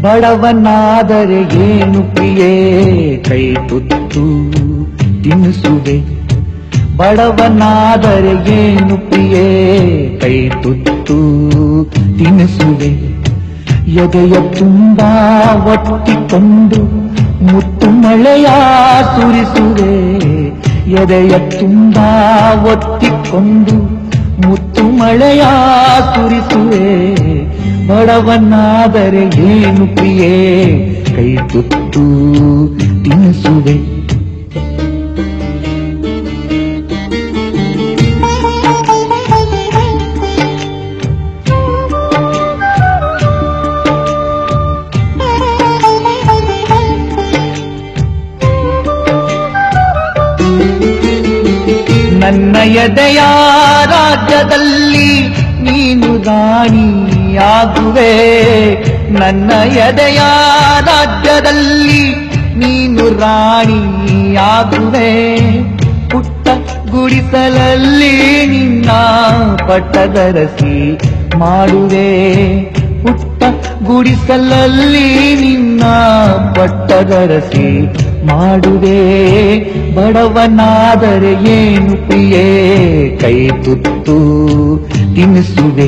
ಬಡವನಾದರೆ ಏನು ಪ್ರಿಯೇ ಕೈ ತುತ್ತು ತಿನ್ನಿಸುವೆ. ಬಡವನಾದರೆ ಏನು ಪ್ರಿಯೇ ಕೈ ತುತ್ತು ತಿನ್ನಿಸುವೆ. ಎದೆಯ ತುಂಬ ಒತ್ತಿಕೊಂಡು ಮುತ್ತು ಮಳೆಯ ಸುರಿಸುವೆ. ಎದೆಯ ತುಂಬ ಒತ್ತಿಕೊಂಡು ಮುತ್ತು ಮಳೆಯ ಸುರಿಸುವೆ. ಬಡವನಾದರೆ ಏನು ಪ್ರಿಯೇ ಕೈ ತುತ್ತು ತಿನ್ನಿಸುವೆ. ನನ್ನ ಎದೆಯ ರಾಜ್ಯದಲ್ಲಿ ನೀನು ರಾಣಿಯಾಗುವೆ. ನನ್ನ ಎದೆಯ ರಾಜ್ಯದಲ್ಲಿ ನೀನು ರಾಣಿಯಾಗುವೆ. ಪುಟ್ಟ ಗುಡಿಸಲಲ್ಲಿ ನಿನ್ನ ಪಟ್ಟದರಸಿ ಮಾಡುವೆ. ಪುಟ್ಟ ಗುಡಿಸಲಲ್ಲಿ ನಿನ್ನ ಪಟ್ಟದರಸಿ ಮಾಡುವೆ. ಬಡವನಾದರೆ ಏನು ಪ್ರಿಯೇ ಕೈ ತುತ್ತು ತಿನ್ನಿಸುವೆ.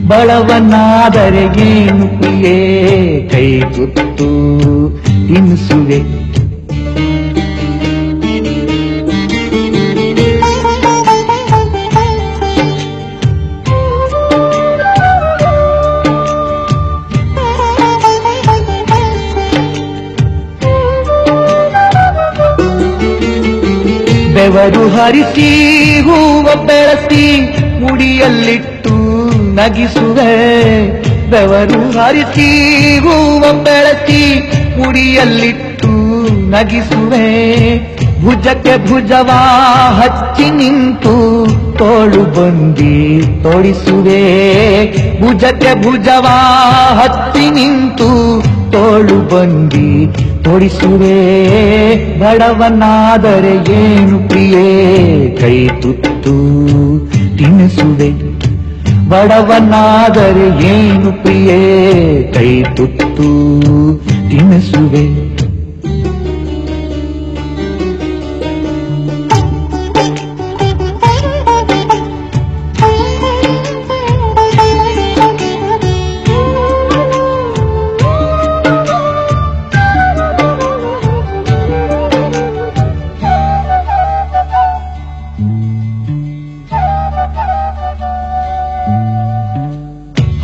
ಬಡವನಾದರೆ ಏನು ಪ್ರಿಯೇ ಕೈ ತುತ್ತು ತಿನ್ನಿಸುವೆ. ಬೆವರು ಹರಿಸಿ ಹೂವ ಬೆಳೆಸಿ ಮುಡಿಯಲ್ಲಿಟ್ಟು ನಗಿಸುವೆ. ಬೆವರು ಹರಿಸಿ ಹೂವ ಬೆಳೆಸಿ ಮುಡಿಯಲ್ಲಿಟ್ಟು ನಗಿಸುವೆ. ಭುಜಕ್ಕೆ ಭುಜವ ಹಚ್ಚಿ ನಿಂತು ತೋಳು ಬಂದಿ ತೋಡಿಸುವೆ. ಭುಜಕ್ಕೆ ಭುಜವ ಹಚ್ಚಿ ನಿಂತು ತೋಳು ಬಂದಿ ತೋಡಿಸುವೆ. ಬಡವನಾದರೆ ಏನು ಪ್ರಿಯೇ ಕೈ ತುತ್ತು ತಿನ್ನಿಸುವೆ. ಬಡವನಾದರೆ ಏನು ಪ್ರಿಯೇ ಕೈ ತುತ್ತು ತಿನ್ನಿಸುವೆ.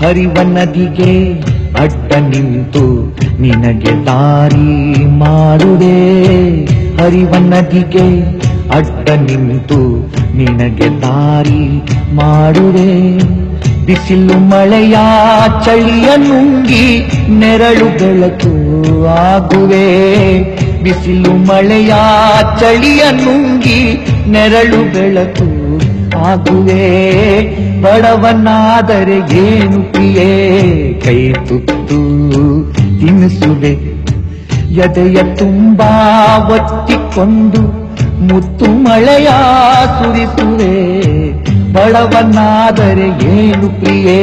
ಹರಿವ ನದಿಗೆ ಅಡ್ಡ ನಿಂತು ನಿನಗೆ ದಾರಿ ಮಾಡುವೆ. ಹರಿವ ನದಿಗೆ ಅಡ್ಡ ನಿಂತು ನಿನಗೆ ದಾರಿ ಮಾಡುವೆ. ಬಿಸಿಲು ಮಳೆಯ ಚಳಿಯ ನುಂಗಿ ನೆರಳು ಬೆಳಕು ಆಗುವೆ. ಬಿಸಿಲು ಮಳೆಯ ಚಳಿಯ ನುಂಗಿ ನೆರಳು ಬೆಳಕು ಆಗುವೆ. ಬಡವನಾದರೆ ಏನು ಪ್ರಿಯೇ ಕೈ ತುತ್ತು ತಿನ್ನಿಸುವೆ. ಎದೆಯ ತುಂಬ ಒತ್ತಿಕೊಂಡು ಮುತ್ತು ಮಳೆಯ ಸುರಿಸುವೆ. ಬಡವನಾದರೆ ಏನು ಪ್ರಿಯೇ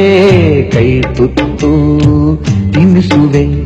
ಕೈ ತುತ್ತು ತಿನ್ನಿಸುವೆ.